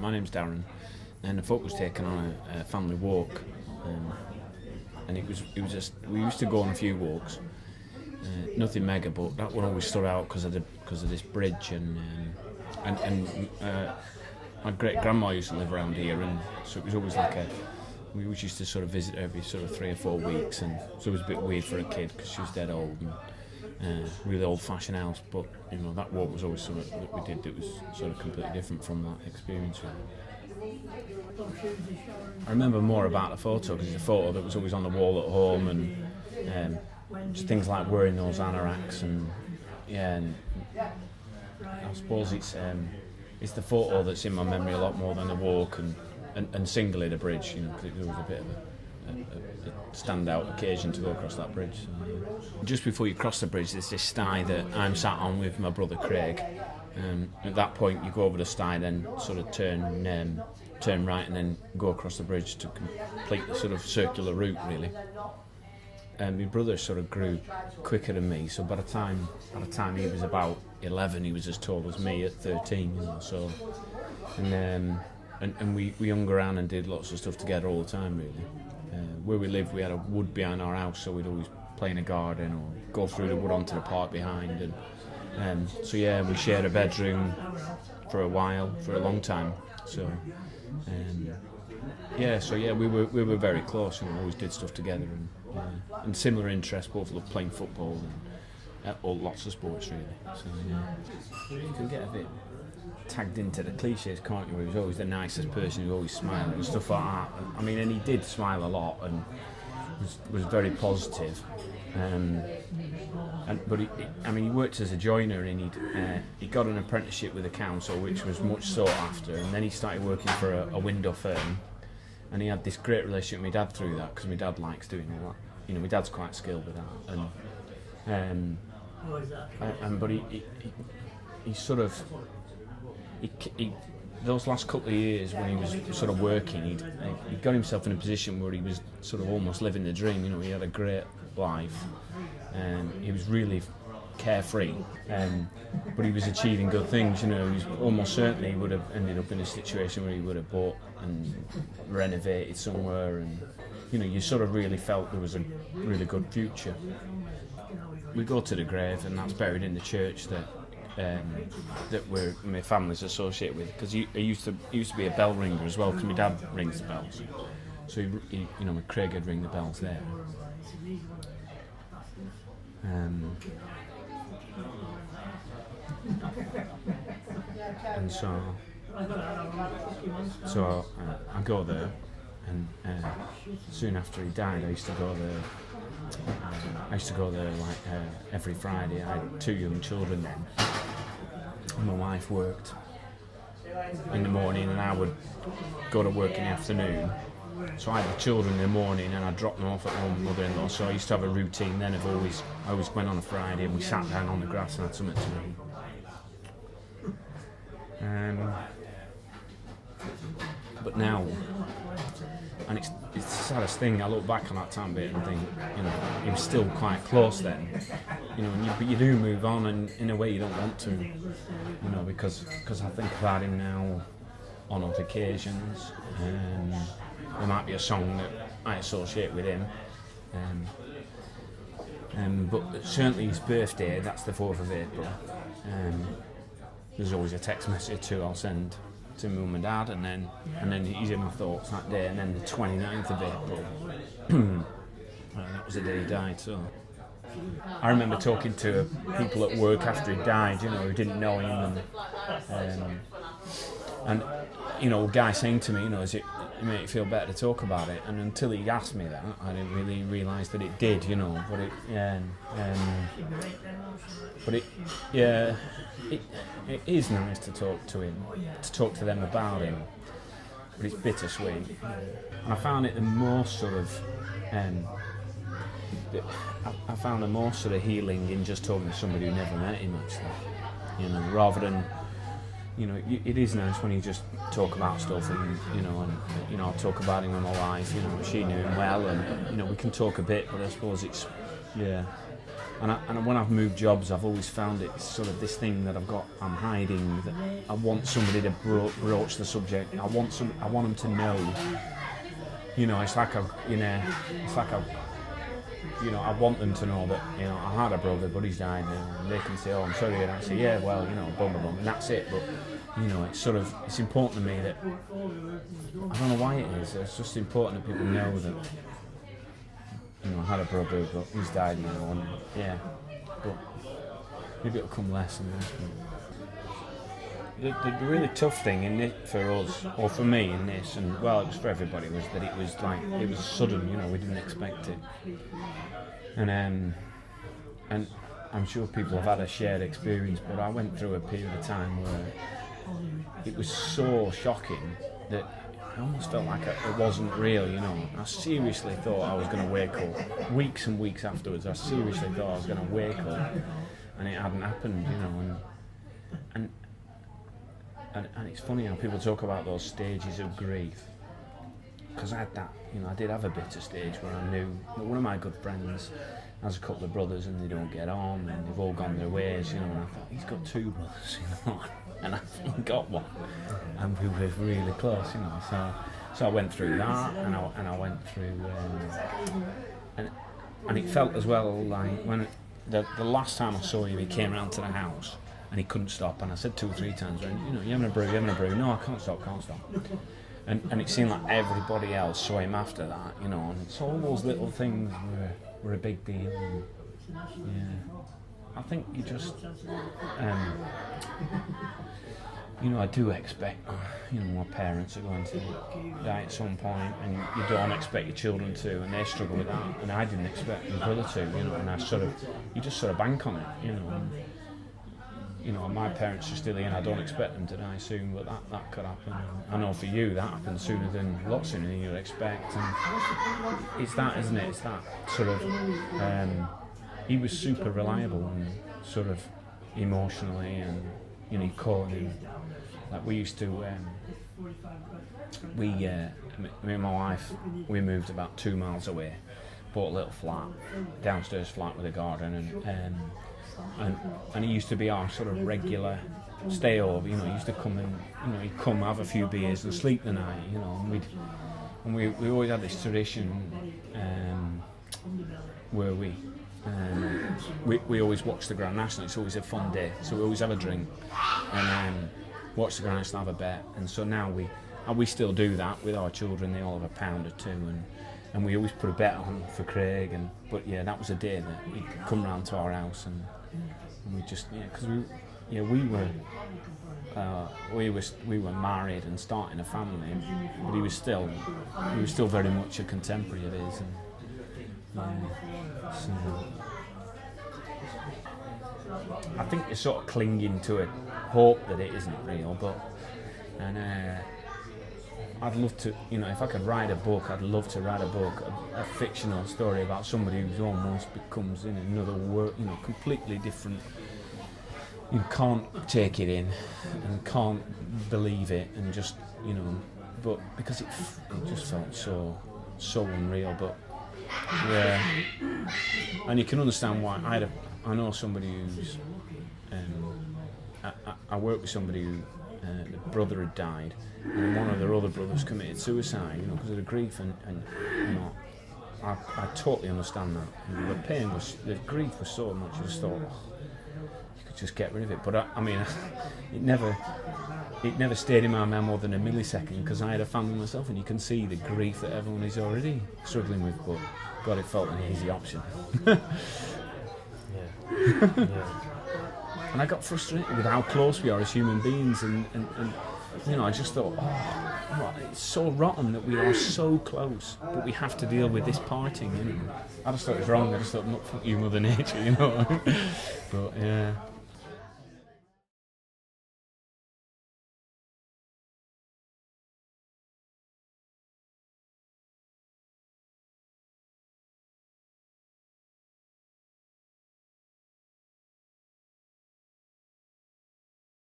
my name's Darren, and the photo was taken on a family walk, and it was just, we used to go on a few walks, nothing mega, but that one always stood out because of this bridge, and my great grandma used to live around here, and so it was always like we always used to sort of visit every sort of 3 or 4 weeks, and so it was a bit weird for a kid because she was dead old and really old-fashioned house. But you know, that walk was always something that we did that was sort of completely different from that experience. I remember more about the photo because it's a photo that was always on the wall at home, and just things like wearing those anoraks, and I suppose it's the photo that's in my memory a lot more than the walk and singly the bridge, you know, because it was a bit of a standout occasion to go across that bridge. So, just before you cross the bridge, there's this stye that I'm sat on with my brother Craig. At that point, you go over the stye, then sort of turn right, and then go across the bridge to complete the sort of circular route, really. My brother sort of grew quicker than me, so by the time he was about 11, he was as tall as me at 13, you know. So, and we hung around and did lots of stuff together all the time, really. Where we lived, we had a wood behind our house, so we'd always play in a garden or go through the wood onto the park behind, and so yeah, we shared a bedroom for a while, for a long time. So we were very close, and we always did stuff together, and similar interests, both loved playing football and lots of sports, really. So yeah, you can get a bit tagged into the cliches, can't you? He was always the nicest person, he was always smiling and stuff like that. I mean, and he did smile a lot and was very positive. But he worked as a joiner, and he got an apprenticeship with the council, which was much sought after, and then he started working for a window firm, and he had this great relationship with my dad through that, because my dad likes doing all that. You know, my dad's quite skilled with that, but he sort of those last couple of years when he was sort of working, he got himself in a position where he was sort of almost living the dream. You know, he had a great life, and he was really carefree, but he was achieving good things. You know, he almost certainly would have ended up in a situation where he would have bought and renovated somewhere, and you know, you sort of really felt there was a really good future. We go to the grave, and that's buried in the church that my family's associated with, because he used to be a bell ringer as well, because my dad rings the bells, so he you know, Craig would ring the bells there. And so I go there, and soon after he died, I used to go there like every Friday. I had 2 young children then. My wife worked in the morning, and I would go to work in the afternoon. So I had the children in the morning, and I'd drop them off at my mother-in-law. So I used to have a routine then of I always went on a Friday, and we sat down on the grass and had something to eat. But now, and it's the saddest thing, I look back on that time bit and think, you know, he was still quite close then, you know, but you do move on, and in a way you don't want to, you know, because I think about him now on odd occasions. There might be a song that I associate with him, but certainly his birthday, that's the 4th of April. There's always a text message too I'll send to mum and dad, and then he's in my thoughts that day. And then the 29th of April, that was the day he died. So I remember talking to people at work after he died, you know, who didn't know him, and you know, a guy saying to me, you know, it made it feel better to talk about it. And until he asked me that, I didn't really realise that it did, you know. But it is nice to talk to him, to talk to them about him. But it's bittersweet. And I found it the most sort of, I found the most sort of healing in just talking to somebody who never met him, actually. You know, rather than, you know, it is nice when you just talk about stuff, and you know, I'll talk about him with my wife. You know, she knew him well, and you know, we can talk a bit, but I suppose it's, yeah, And when I've moved jobs, I've always found it sort of this thing that I'm hiding, that I want somebody to broach the subject. I want them to know. It's like I want them to know that, I had a brother, but he's died now, and they can say, oh, I'm sorry, and I say, yeah, well, blah, blah, blah, and that's it. But, it's important to me that, I don't know why it is, it's just important that people know that, I had a brother, but he's died, and yeah, but maybe it'll come less and less. The really tough thing in it for us, or for me in this, and well, it was for everybody, was that it was sudden. We didn't expect it, and I'm sure people have had a shared experience. But I went through a period of time where it was so shocking that I almost felt like it wasn't real. I seriously thought I was going to wake up. Weeks and weeks afterwards, I seriously thought I was going to wake up, and it hadn't happened. And it's funny how people talk about those stages of grief, because I had that, I did have a bitter stage where I knew that one of my good friends has a couple of brothers and they don't get on and they've all gone their ways, and I thought, he's got two brothers, and I've only got one, and we were really close, so I went through that, and I went through, and it felt as well like when the last time I saw him, he came round to the house. And he couldn't stop, and I said 2 or 3 times, you having a brew, no, I can't stop. And it seemed like everybody else saw him after that, and it's all those little things were a big deal. And, I think you just, I do expect, my parents are going to die at some point, and you don't expect your children to, and they struggle with that, and I didn't expect my brother to, and you just sort of bank on it, my parents are still here, and I don't expect them to die soon, but that could happen. I know for you that happened a lot sooner than you'd expect, and it's that, isn't it? It's that sort of, he was super reliable and sort of emotionally, and, he called him, like we used to, me and my wife, we moved about 2 miles away, bought a little flat, downstairs flat with a garden, and he used to be our sort of regular stay over. He used to come and he'd come have a few beers and sleep the night. And we always had this tradition where we always watch the Grand National. It's always a fun day, so we always have a drink and watch the Grand National, have a bet. And so now we still do that with our children. They all have a pound or two, and we always put a bet on for Craig. But that was a day that he'd come round to our house, and we just, because we were married and starting a family, but he was still very much a contemporary of his, and so I think you're sort of clinging to a hope that it isn't real, but I'd love to, if I could write a book, I'd love to write a fictional story about somebody who almost becomes in another world, completely different. You can't take it in and can't believe it, and just, but because it just felt so unreal. But yeah, and you can understand why. I know somebody who's, I work with somebody who, the brother had died, and one of their other brothers committed suicide, because of the grief, and I totally understand that. The pain the grief was so much. I just thought, you could just get rid of it. But it never stayed in my mind more than a millisecond, because I had a family myself, and you can see the grief that everyone is already struggling with. But God, it felt an easy option. Yeah. And I got frustrated with how close we are as human beings, and I just thought, it's so rotten that we are so close, but we have to deal with this parting. I just thought it was wrong. I just thought, not fuck you, Mother Nature, But yeah.